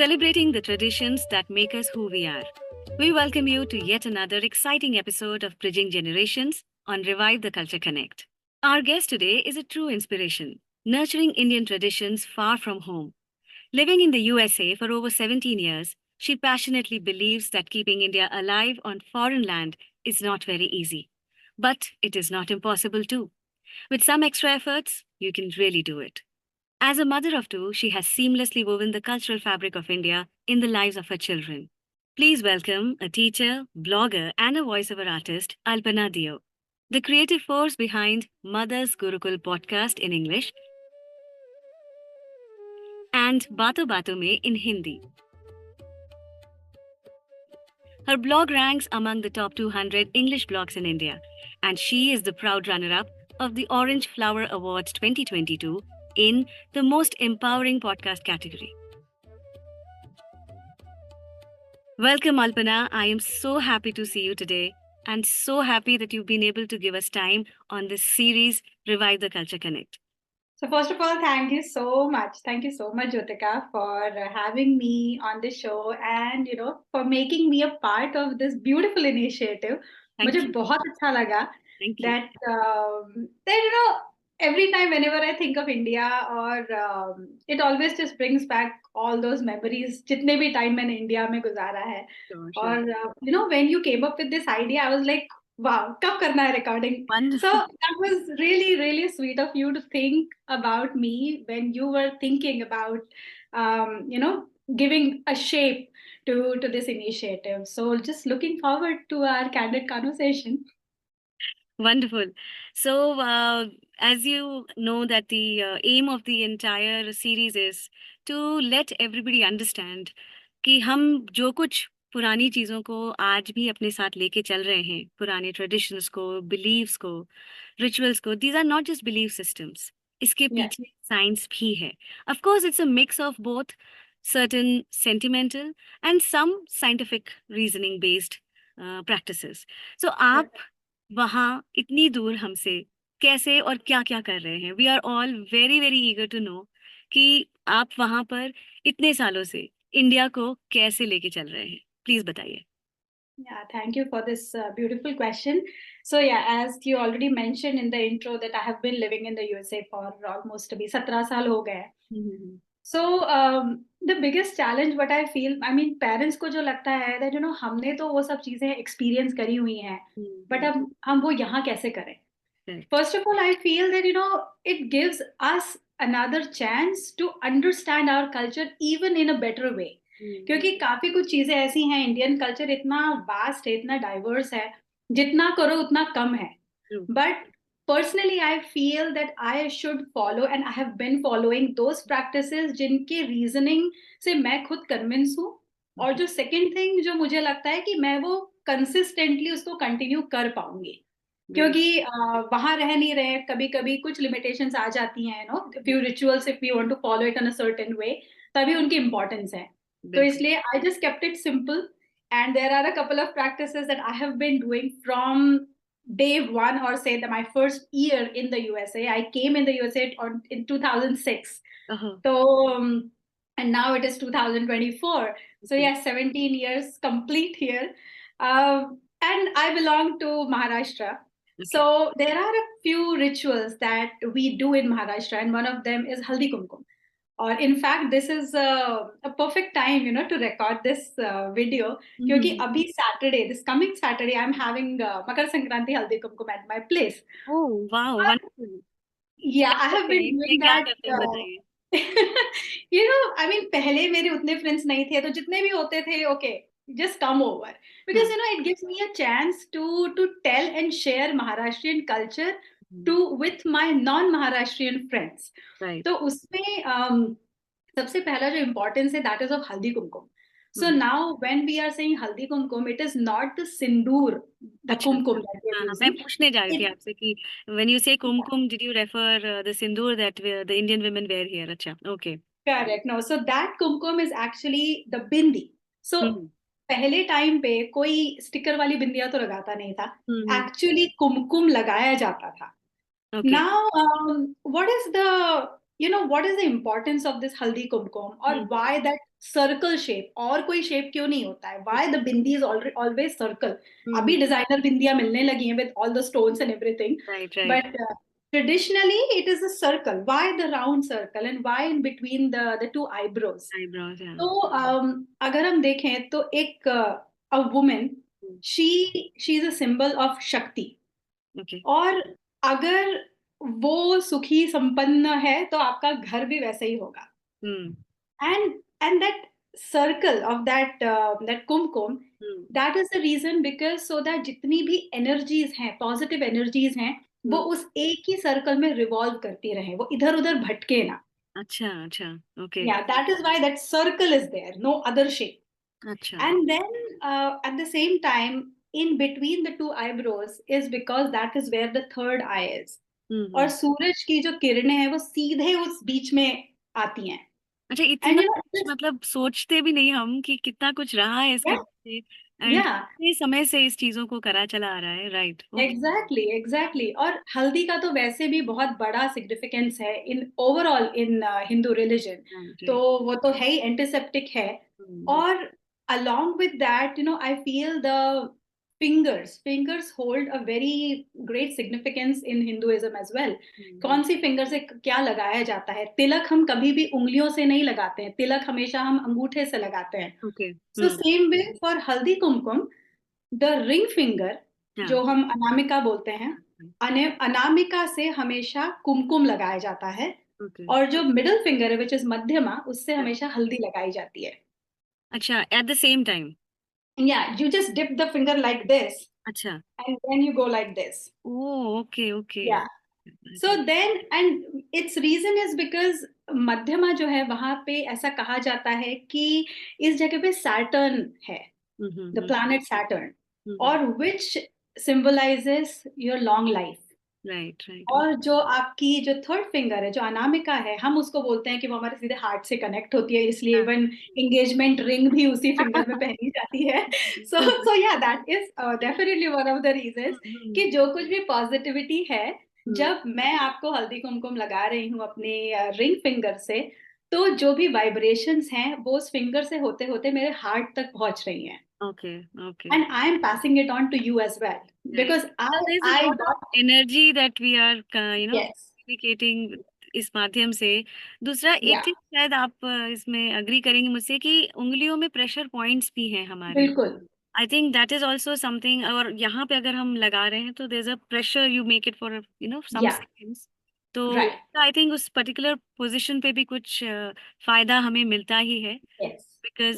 celebrating the traditions that make us who we are. We welcome you to yet another exciting episode of Bridging Generations on Revive the Culture Connect. Our guest today is a true inspiration, nurturing Indian traditions far from home. Living in the USA for over 17 years, she passionately believes that keeping India alive on foreign land is not very easy. But it is not impossible too. With some extra efforts, you can really do it. As a mother of two, she has seamlessly woven the cultural fabric of India in the lives of her children. Please welcome a teacher, blogger, and a voiceover artist, Alpana Dio, the creative force behind Mother's Gurukul podcast in English and Bato Bato Mein in Hindi. Her blog ranks among the top 200 English blogs in India, and she is the proud runner-up of the Orange Flower Awards 2022 in the Most Empowering Podcast category. Welcome, Alpana. I am so happy to see you today and so happy that you've been able to give us time on this series, Revive the Culture Connect. So first of all, thank you so much. Thank you so much, Jyotika, for having me on the show and, for making me a part of this beautiful initiative. Thank मुझे you. बहुत अच्छा लगा Thank you. that every time whenever I think of India or it always just brings back all those memories जितने भी time मैंने India में गुजारा है. Sure. और when you came up with this idea, I was like, wow, कब करना है recording? Wonderful. So that was really, really sweet of you to think about me when you were thinking about, giving a shape to this initiative. So just looking forward to our candid conversation. Wonderful. So, as you know, that the aim of the entire series is to let everybody understand कि हम जो कुछ पुरानी चीज़ों को आज भी अपने साथ लेके चल रहे हैं, पुराने ट्रेडिशंस को, बिलीव्स को, रिचुअल्स को, these are not just belief systems. इसके Yeah. पीछे साइंस भी है. Of course, it's a mix of both certain sentimental and some scientific reasoning based practices. So, आप वहाँ इतनी दूर हमसे कैसे और क्या क्या कर रहे हैं? We are all very very eager to know कि आप वहाँ पर इतने सालों से इंडिया को कैसे लेके चल रहे हैं? प्लीज बताइए. Yeah, thank you for this beautiful question. So yeah, as you already mentioned in the intro that I have been living in the USA for almost अभी 17 साल हो गए. So the biggest challenge what I feel, I mean parents को जो लगता है that हमने तो वो सब चीजें experience करी हुई हैं, but अब हम वो यहाँ कैसे करें? First of all, I feel that it gives us another chance to understand our culture even in a better way. क्योंकि काफी कुछ चीजें ऐसी हैं, इंडियन कल्चर इतना वास्ट है, इतना डाइवर्स है, जितना करो उतना कम है. But personally I feel that I should follow and I have been following those practices जिनके reasoning से मैं खुद convince हूँ. और जो second thing जो मुझे लगता है कि मैं वो consistently उसको continue कर पाऊंगी. क्योंकि वहां रह नहीं रहे, कभी कभी कुछ limitations आ जाती हैं, few rituals if we want to follow it in a certain way, तभी उनकी importance है. तो इसलिए I just kept it simple and there are a couple of practices that I have been doing from day one, or say that my first year in the USA. I came in the USA in 2006. So and now it is 2024. So yeah, 17 years complete here. And I belong to Maharashtra. So there are a few rituals that we do in Maharashtra, and one of them is Haldi Kumkum. Or in fact, this is a perfect time, to record this video. Because abhi Saturday, this coming Saturday, I'm having Makar Sankranti Haldi Kumkum at my place. Oh, wow, wonderful. Yeah, I have been doing that. I mean, पहले मेरे उतने friends नहीं थे, तो जितने भी होते थे, okay, just come over. Because, it gives me a chance to tell and share Maharashtrian culture with my non-Maharashtrian friends. Right. तो उसमें सबसे पहला जो importance है, that is of Haldi Kumkum. So now when we are saying Haldi Kumkum, it is not the sindoor, the kumkum that we are using. मैं पूछने जा रही थी आपसे कि when you say kumkum, did you refer the sindoor that the Indian women wear here? अच्छा, okay. Correct. No, so that kumkum is actually the bindi. So पहले time पे कोई स्टिकर वाली बिंदिया तो लगाता नहीं था. Actually कुमकुम लगाया जाता था. Now what is the what is the importance of this haldi kumkum, or why that circle shape, और कोई shape क्यों नहीं होता है, why the bindi is always circle. अभी designer बिंदियां मिलने लगी हैं with all the stones and everything, right. but traditionally it is a circle. Why the round circle, and why in between the two eyebrows? Yeah. तो अगर हम देखें तो एक a woman, she is a symbol of Shakti. Okay. और अगर वो सुखी संपन्न है तो आपका घर भी वैसे ही होगा. And that circle of that kumkum, that is the reason, because so that जितनी भी energies हैं, positive energies हैं, वो उस एक ही circle में revolve करती रहे, वो इधर उधर भटके ना. अच्छा, okay. Yeah, that is why that circle is there, no other shape. अच्छा. And then at the same time, in between the two eyebrows is because that is where the third eye is. और सूरज की जो किरणें हैं वो सीधे उस बीच में आती हैं. अच्छा, इतना कुछ मतलब सोचते भी नहीं हम कि कितना कुछ रहा है इसके पीछे, एंड इतने समय से इस चीजों को करा चला आ रहा है. राइट. एग्जैक्टली. और हल्दी का तो वैसे भी बहुत बड़ा सिग्निफिकेंस है in overall in Hindu religion. तो वो तो है ही, एंटीसेप्टिक है. और along with that, I feel the fingers hold a very great significance in Hinduism as well. कौन सी फिंगर से क्या लगाया जाता है? तिलक हम कभी भी उंगलियों से नहीं लगाते हैं, तिलक हमेशा हम अंगूठे से लगाते हैं. So same way for Haldi Kumkum, the ring finger, जो हम अनामिका बोलते हैं, अनामिका से हमेशा कुमकुम लगाया जाता है. और जो मिडिल फिंगर है, which is मध्यमा, उससे हमेशा हल्दी लगाई जाती है. अच्छा, at the same time. Yeah, you just dip the finger like this. अच्छा. And then you go like this. Oh, okay. Yeah. So then, and its reason is because मध्यमा जो है वहां पे ऐसा कहा जाता है कि इस जगह पे Saturn है, the planet Saturn, और which symbolizes your long life. Right. और जो आपकी जो थर्ड फिंगर है, जो अनामिका है, हम उसको बोलते हैं कि वो हमारे सीधे हार्ट से कनेक्ट होती है, इसलिए इवन एंगेजमेंट रिंग भी उसी फिंगर में पहनी जाती है. सो या that is definitely one of the reasons कि जो कुछ भी पॉजिटिविटी है, जब मैं आपको हल्दी कुमकुम लगा रही हूँ अपने रिंग फिंगर से, तो जो भी वाइब्रेशंस हैं वो उस फिंगर से होते होते मेरे हार्ट तक पहुंच रही हैं. Okay. And I am passing it on to you as well, because there's a lot of energy that we are yes, communicating इस माध्यम से. दूसरा एक चीज शायद आप इसमें अग्री करेंगे मुझसे कि उंगलियों में प्रेशर पॉइंट्स भी हैं हमारे. बिल्कुल. I think that is also something. और यहाँ पे अगर हम लगा रहे हैं तो there is a pressure, you make it for some seconds. तो आई थिंक उस पर्टिकुलर पोजीशन पे भी कुछ फायदा हमें मिलता ही है. बिकॉज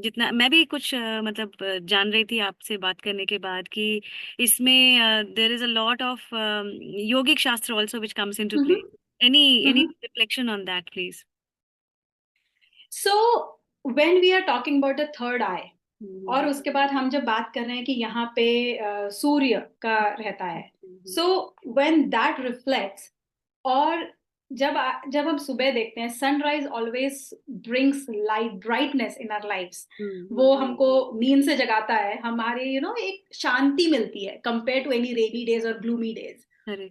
जितना मैं भी कुछ मतलब जान रही थी आपसे बात करने के बाद कि इसमें there is a lot of yogic shastra also which comes into play. any reflection on that, please? So when we are talking about the third eye, और उसके बाद हम जब बात कर रहे हैं कि यहाँ पे सूर्य का रहता है, so when that reflects, और जब हम सुबह देखते हैं, sunrise always brings light, brightness in our lives. वो हमको नींद से जगाता है, हमारे एक शांति मिलती है compare to any rainy days और ग्लूमी डेज.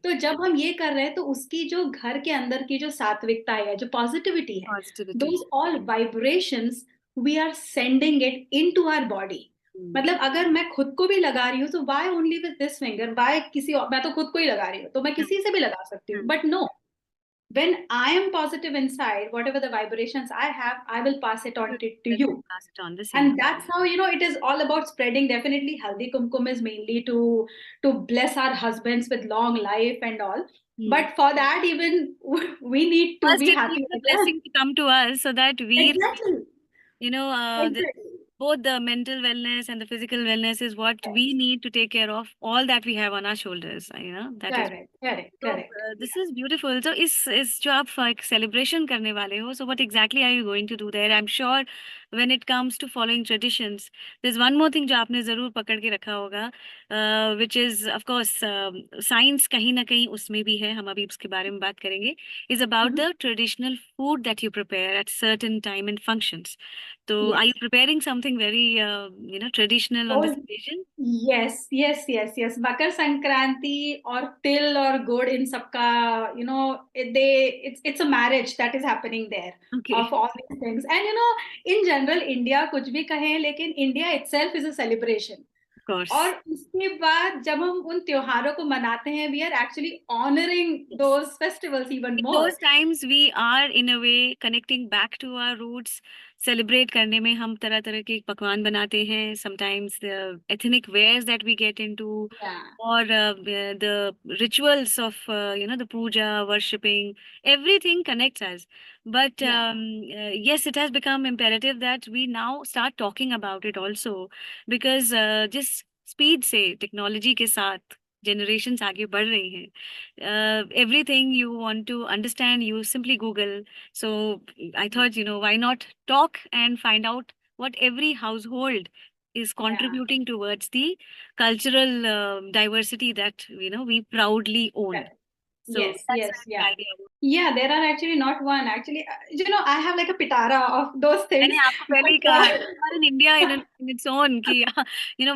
तो जब हम ये कर रहे हैं तो उसकी जो घर के अंदर की जो सात्विकता है, जो पॉजिटिविटी है, those all vibrations we are sending it into our body. मतलब अगर मैं खुद को भी लगा रही हूँ तो why only with this finger, why किसी और, मैं तो खुद को ही लगा रही हूँ तो मैं किसी से भी लगा सकती हूँ. But no, when I am positive inside, whatever the vibrations I have, I will pass it on to you. And that's how, it is all about spreading. Definitely Haldi Kumkum is mainly to bless our husbands with long life and all. But for that, even we need to first be it happy. Needs the blessing to come to us so that we, exactly. Both the mental wellness and the physical wellness is what we need to take care of all that we have on our shoulders. That correct. This is beautiful. So is जो आप एक celebration करने वाले हो, so what exactly are you going to do there? I'm sure when it comes to following traditions. There's one more thing जो आपने जरूर पकड़ के रखा होगा, which is of course science कहीं ना कहीं उसमें भी है, हम अभी उसके बारे में बात करेंगे, is about Mhm. the traditional food that you prepare at certain time and functions. So are Yes. you preparing something very traditional on this Oh, occasion? yes, yes, yes, yes. Makar Sankranti और तिल और गुड़ इन सबका, it's a marriage that is happening there Okay, of all these things. And in general, India कुछ भी कहें, लेकिन India itself is a celebration. of course. और उसके बाद जब हम उन त्योहारों को मनाते हैं, we are actually honoring Yes. those festivals even In more. those times we are in a way connecting back to our roots. Celebrate करने में हम तरह तरह के पकवान बनाते हैं. Sometimes the ethnic wears that we get into, Yeah, or the rituals of the puja, worshipping, everything connects us. But yeah, yes, it has become imperative that we now start talking about it also, because जिस speed से technology के साथ generations आगे बढ़ रही हैं, everything you want to understand, you simply Google. So I thought, why not talk and find out what every household is yeah. contributing towards the cultural diversity that we proudly own. Correct. So Yes, that's yes, where yeah. the idea was. Yeah, there are actually not one. Actually, I have like a pitara of those things. मैंने आपको पहले ही But, कहा, और in India in its own कि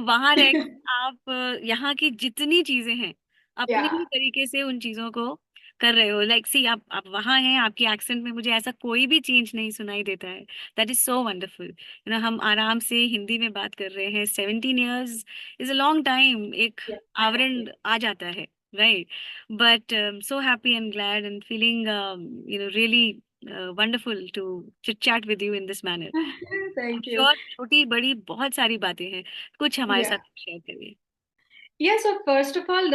वहां रह के आप यहाँ की जितनी चीजें हैं अपने yeah, ही तरीके से उन चीजों को कर रहे हो. लाइक सी आप वहां हैं, आपकी एक्सेंट में मुझे ऐसा कोई भी चेंज नहीं सुनाई देता है. That is so wonderful. हम आराम से हिंदी में बात कर रहे हैं. 17 years is a long time. एक yeah, आवरण आ जाता है, right? But so happy and glad and feeling really wonderful to chit chat with you in this manner. I'm Thank you. sure छोटी बड़ी बहुत सारी बातें हैं, कुछ हमारे Yeah. साथ शेयर करिए. Yeah, so first of all,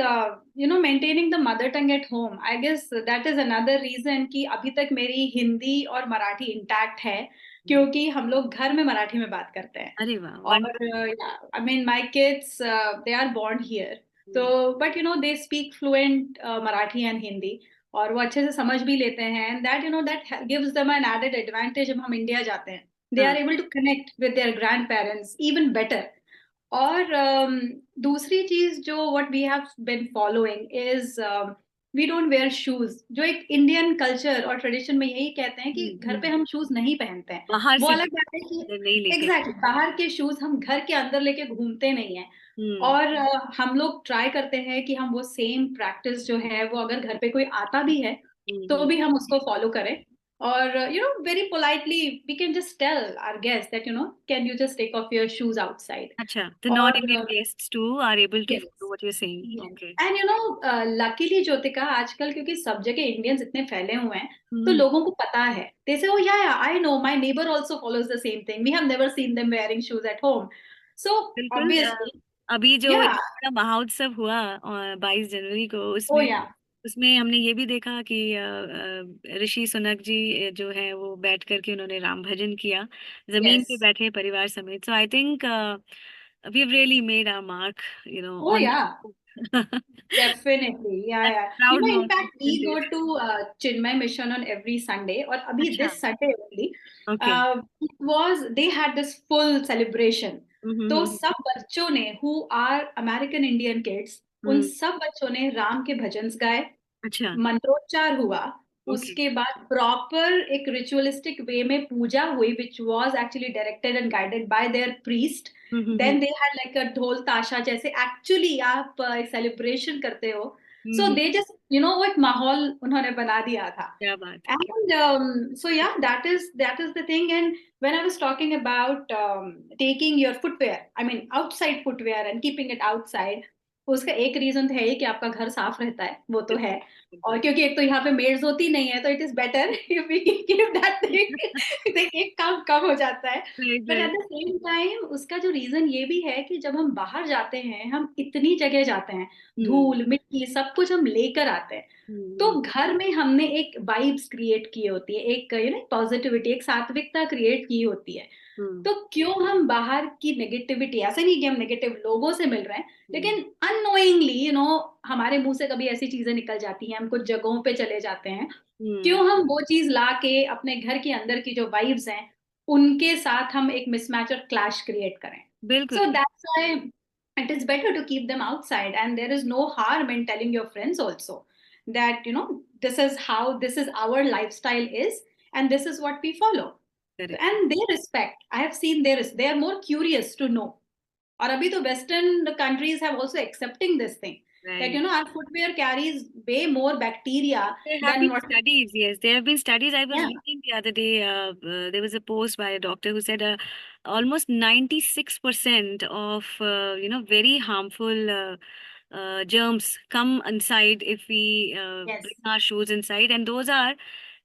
maintaining the mother tongue at home, I guess that is another reason कि अभी तक मेरी हिंदी और मराठी intact है, क्योंकि हम लोग घर में मराठी में बात करते हैं. अरे वाह, और wonderful. I mean, my kids, they are born here. So, but they speak fluent Marathi and Hindi, और वो अच्छे से समझ भी लेते हैं. And that, that gives them an added advantage जब हम इंडिया जाते हैं. They are हाँ. able to connect with their grandparents even better. और दूसरी चीज जो what we have been following is we don't wear shoes, जो एक इंडियन कल्चर और ट्रेडिशन में यही कहते हैं कि घर पे हम शूज नहीं पहनते हैं. बाहर वो से अलग बात है कि नहीं लेके. एग्जैक्टली बाहर के शूज हम घर के अंदर लेके घूमते नहीं हैं. हम्म. और हम लोग ट्राई करते हैं कि हम वो सेम प्रैक्टिस जो है वो अगर घर पे कोई आता भी है तो भी हम उसको फॉलो करें. और very politely we can just tell our guests that can you just take off your shoes outside. अच्छा, the और non-Indian guests too are able to yes, follow what you're saying. yes. Okay. And luckily Jyotika, आजकल क्योंकि सब जगह Indians इतने फैले हुए हैं तो हम्म. लोगों को पता है. they say, oh yeah, I know, my neighbor also follows the same thing, we have never seen them wearing shoes at home. So बिल्कुल. obviously, अभी जो yeah, इतना बड़ा महोत्सव हुआ 22 जनवरी को, oh उसमें yeah, उसमें हमने ये भी देखा कि ऋषि सुनक जी जो है वो बैठ करके उन्होंने राम भजन किया, जमीन पे yes, बैठे परिवार समेत. So I think we have really made our mark oh on. yeah. Definitely, yeah, yeah. Proud In fact, moment, we isn't go it? to Chinmay Mission on every Sunday, or abhi अच्छा. this Sunday only. Okay. They had this full celebration. तो हम्म. सब बच्चों ने who are American Indian kids, उन हम्म. सब बच्चों ने राम के भजन गाए, अच्छा. मंत्रोच्चार हुआ. ओके. उसके बाद प्रॉपर एक रिचुअलिस्टिक वे में पूजा हुई, which was actually directed and guided by their priest. Hmm. Then they had like a ढोल ताशा, जैसे actually आप सेलिब्रेशन करते हो. So hmm. they just वो एक माहौल उन्होंने बना दिया था. क्या बात है. And so yeah, that is the thing. And when I was talking about taking your footwear, I mean outside footwear and keeping it outside, उसका एक रीजन तो है ही कि आपका घर साफ रहता है, वो तो है. बिल्कुल. और बिल्कुल. क्योंकि एक तो यहाँ पे मेड्स होती नहीं है, तो it is better if we keep that thing. एक काम कम हो जाता है. Right, but at right. The same time उसका जो रीजन ये भी है कि जब हम बाहर जाते हैं, हम इतनी जगह जाते हैं, हम्म. धूल मिट्टी सब कुछ हम लेकर आते हैं. तो हम्म. घर में हमने एक वाइब्स क्रिएट की होती है, एक पॉजिटिविटी, एक सात्विकता क्रिएट की होती है. हम्म. तो क्यों हम बाहर की नेगेटिविटी, ऐसा नहीं कि हम नेगेटिव लोगों से मिल रहे हैं, लेकिन अननोइंगली हमारे मुंह से कभी ऐसी चीजें निकल जाती हैं, हम कुछ जगहों पे चले जाते हैं, हम्म. क्यों हम वो चीज ला के अपने घर के अंदर की जो वाइब्स हैं उनके साथ हम एक मिसमैच और क्लैश क्रिएट करें. बिल्कुल. So that's why it is better to keep them outside, and there is no harm in telling your friends also that, this is how, this is our lifestyle is, and this is what we follow. Correct. And they respect. I have seen they are more curious to know. और अभी तो western countries have also accepting this thing, that Right. our footwear carries way more bacteria There have than been what. studies, yes. There have been studies. I was Yeah. reading the other day, there was a post by a doctor who said almost 96% of, very harmful germs come inside if we Yes. bring our shoes inside. And those are,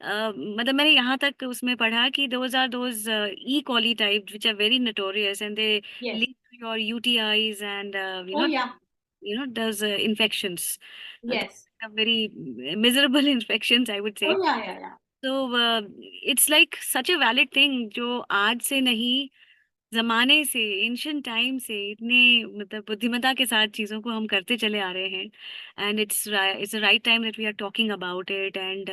मतलब मैंने यहाँ तक उसमें पढ़ा कि those are those E. coli types which are very notorious, and they Yes. lead to your UTIs and, Oh yeah. those infections. Yes. Very miserable infections, I would say. Oh yeah, yeah, yeah. So it's like such a valid thing जो आज से नहीं, जमाने से, ancient time से इतने मतलब बुद्धिमत्ता के साथ चीजों को हम करते चले आ रहे हैं. And it's the right time that we are talking about it. And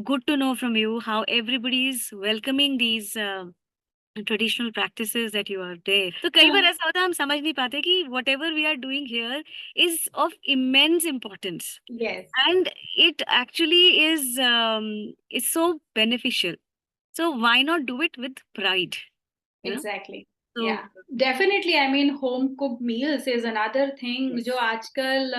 good to know from you how everybody is welcoming these traditional practices that you are there. तो कई बार ऐसा होता है हम समझ नहीं पाते कि whatever we are doing here is of immense importance. Yes. And it actually is so beneficial. So why not do it with pride? Exactly. So Yeah, definitely. I mean, home cooked meals is another thing. yes. जो आजकल,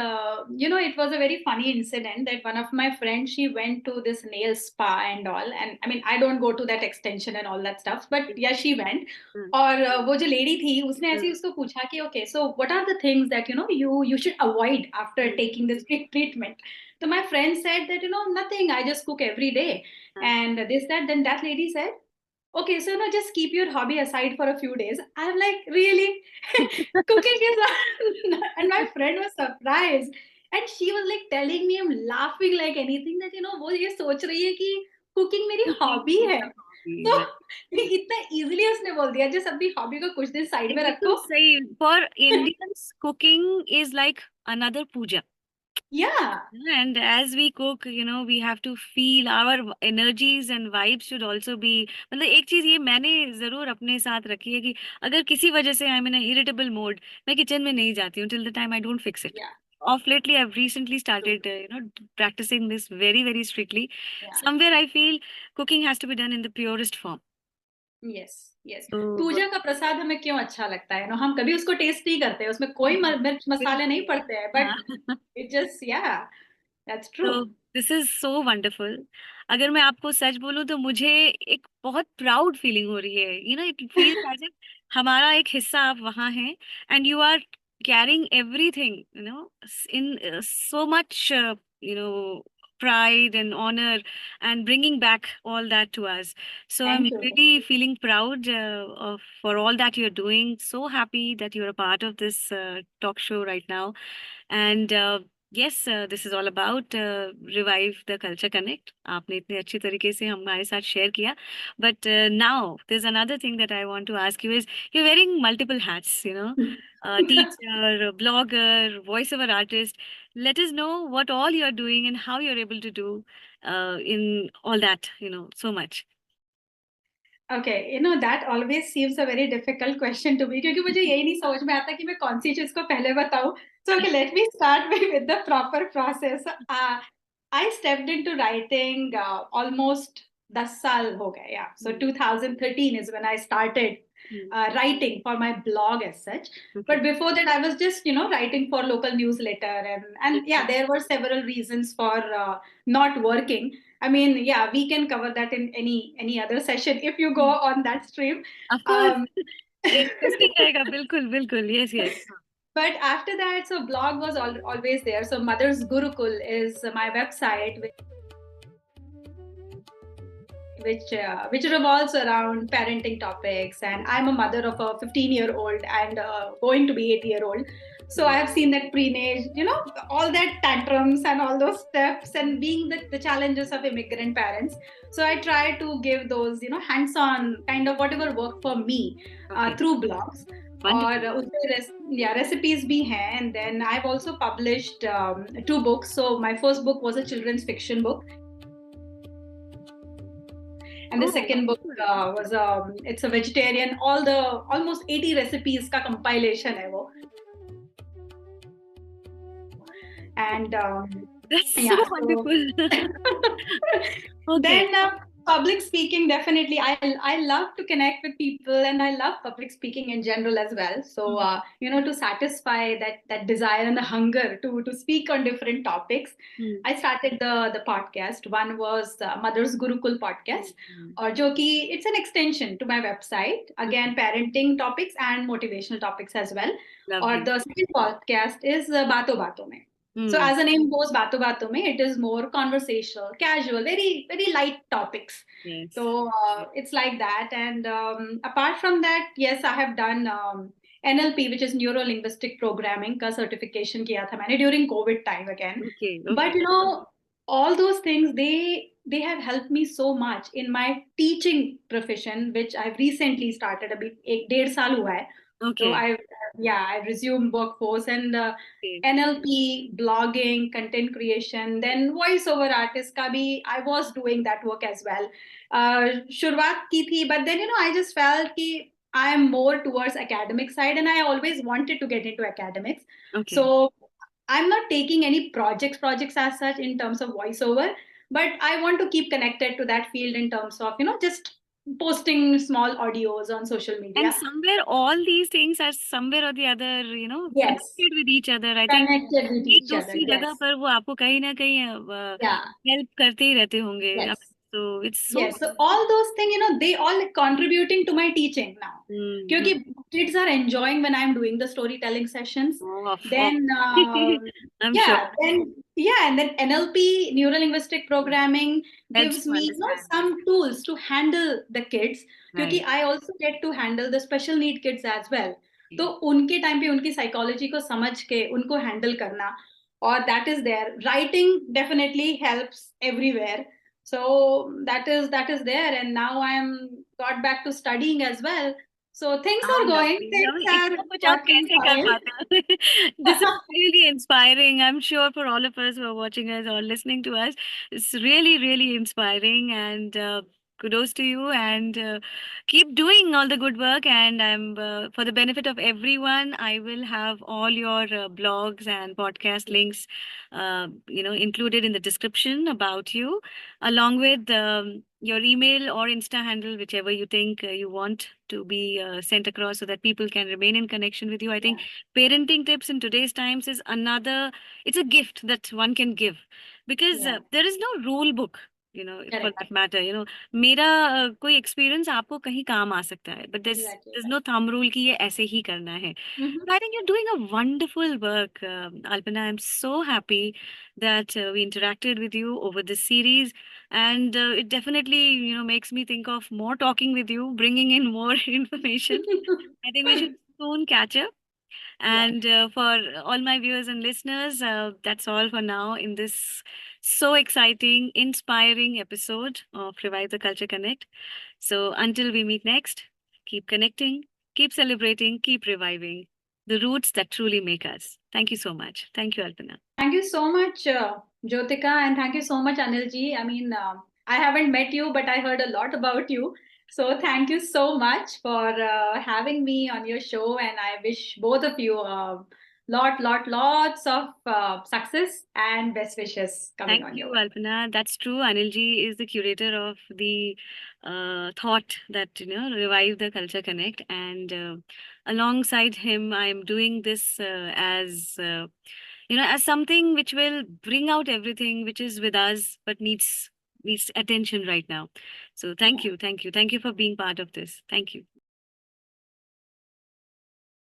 it was a very funny incident that one of my friends, she went to this nail spa and all. And I mean, I don't go to that extension and all that stuff, but yeah, she went. और वो जो lady थी, उसने ऐसे ही उसको पूछा कि okay, so what are the things that you should avoid after taking this treatment? So my friend said that nothing. I just cook every day, and this that. Then that lady said, okay, so now just keep your hobby aside for a few days. I'm like, really? Cooking is and my friend was surprised. And she was like telling me, I'm laughing like anything, that वो ये सोच रही है कि cooking मेरी hobby है. तो इतना easily उसने बोल दिया, just अपनी hobby को कुछ दिन side में रखो. सही. For Indians, cooking is like another puja. Yeah. And as we cook, we have to feel our energies and vibes should also be. मतलब एक चीज ये मैंने जरूर अपने साथ रखी है कि अगर किसी वजह से I am in irritable mode, मैं किचन में नहीं जाती हूँ till the time I don't fix it. Yeah. Of lately, I've recently started, practicing this very, very strictly. Yeah. Somewhere I feel cooking has to be done in the purest form. Yes, yes. So, पूजा का प्रसाद हमें क्यों अच्छा लगता है? हम कभी उसको test नहीं करते, उसमें कोई मिर्च मसाले नहीं पड़ते हैं, but it just, yeah, that's true. So this is so wonderful. अगर मैं आपको सच बोलूं तो मुझे एक बहुत प्राउड फीलिंग हो रही है. इट फील्स एज इफ हमारा एक हिस्सा आप वहाँ हैं and you are carrying everything, in so much, pride and honor, and bringing back all that to us. So Thank I'm you. really feeling proud for all that you're doing. So happy that you're a part of this talk show right now. And yes, this is all about revive the culture connect. आपने इतने अच्छी तरीके से हमारे साथ share किया. But now there's another thing that I want to ask you is you're wearing multiple hats, teacher, blogger, voiceover artist. Let us know what all you're doing and how you're able to do in all that, so much. Okay, that always seems a very difficult question to me, क्योंकि मुझे यही नहीं समझ में आता कि मैं कौन सी चीज को पहले बताऊं. So okay, let me start with the proper process. I stepped into writing almost 10 साल हो गए. Yeah, so 2013 is when I started writing for my blog as such. But before that, I was just writing for local newsletter, and yeah, there were several reasons for not working. I mean, yeah, we can cover that in any other session if you go on that stream. Of course. Interesting रहेगा. बिल्कुल बिल्कुल. Yes, yes. But after that, so blog was always there. So Mother's Gurukul is my website, which revolves around parenting topics. And I'm a mother of a 15-year-old and going to be 8-year-old. So I have seen that pre-nage, all that tantrums and all those steps, and being the challenges of immigrant parents. So I try to give those, hands-on kind of whatever work for me through blogs. और उसमें recipes भी हैं. And then I've also published 2 books. So my first book was a children's fiction book. And the Oh, second book wonderful. was it's a vegetarian, all the almost 80 recipes ka compilation hai wo. And That's so yeah, so wonderful. Okay. then public speaking, definitely. I love to connect with people, and I love public speaking in general as well. So to satisfy that desire and the hunger to speak on different topics, Hmm. I started the podcast. One was Mother's Gurukul podcast, Hmm. or jo ki it's an extension to my website. Again, parenting topics and motivational topics as well. Or Lovely. the second podcast is Baaton Baaton Mein. So Hmm. as the name goes, Baaton Baaton Mein, it is more conversational, casual, very very light topics. Yes. So it's like that. And apart from that, yes, I have done NLP, which is Neuro Linguistic Programming, का certification किया था मैंने during COVID time again. Okay. But Okay. all those things they have helped me so much in my teaching profession, which I've recently started. अभी 1.5 साल हुआ है. So Okay. I resumed workforce, and Okay. NLP, blogging, content creation, then voiceover artist का भी I was doing that work as well. शुरुआत की थी, but then I just felt कि I am more towards academic side, and I always wanted to get into academics. Okay. So I'm not taking any projects as such in terms of voiceover, but I want to keep connected to that field in terms of just posting small audios on social And media. somewhere all these things are somewhere or the other, Yes, connected with each other. I think connected with एक each other. दूसरी जगह Yes, पर वो आपको कहीं ना कहीं yeah, help करते ही रहते होंगे. yes. So it's so. Yes, so all those things, they all contributing to my teaching now. Mm-hmm. Because kids are enjoying when I'm doing the storytelling sessions. Oh, Then, I'm sure. and then NLP, neuro linguistic programming, Helps gives to me, understand. some tools to handle the kids. Because Right. I also get to handle the special need kids as well. Yeah. तो उनके time पे उनकी psychology को समझ के उनको handle करना, और that is there. Writing definitely helps everywhere. So that is there, and now I'm got back to studying as well. So things How are going, lovely. things हमें are इतना कुछ आप working कैसे कर fine. पाते हैं? This is really inspiring. I'm sure for all of us who are watching us or listening to us, it's really, really inspiring. And kudos to you. And keep doing all the good work. And for the benefit of everyone, I will have all your blogs and podcast links, included in the description about you, along with your email or Insta handle, whichever you think you want to be sent across so that people can remain in connection with you. I think parenting tips in today's times is it's a gift that one can give, because Yeah, there is no rule book, for correct. that matter. मेरा कोई experience आपको कहीं काम आ सकता है, but Exactly there's right. no thumb rule कि ये ऐसे ही करना है. Mhm. I think you're doing a wonderful work, Alpana. I'm so happy that we interacted with you over this series, and it definitely, makes me think of more talking with you, bringing in more information. I think we should soon catch up. Yeah. And for all my viewers and listeners, that's all for now in this so exciting, inspiring episode of Revive the Culture Connect. So until we meet next, keep connecting, keep celebrating, keep reviving the roots that truly make us. Thank you so much. Thank you, Alpana. Thank you so much, Jyotika, and thank you so much, Anilji. I mean, I haven't met you, but I heard a lot about you. So thank you so much for having me on your show, and I wish both of you lots of success and best wishes coming Thank on your you, way. Alpana. That's true. Anilji is the curator of the thought that, Revive the Culture Connect. And alongside him, I'm doing this as something which will bring out everything which is with us but needs attention right now. So thank Yeah. you. Thank you. Thank you for being part of this. Thank you.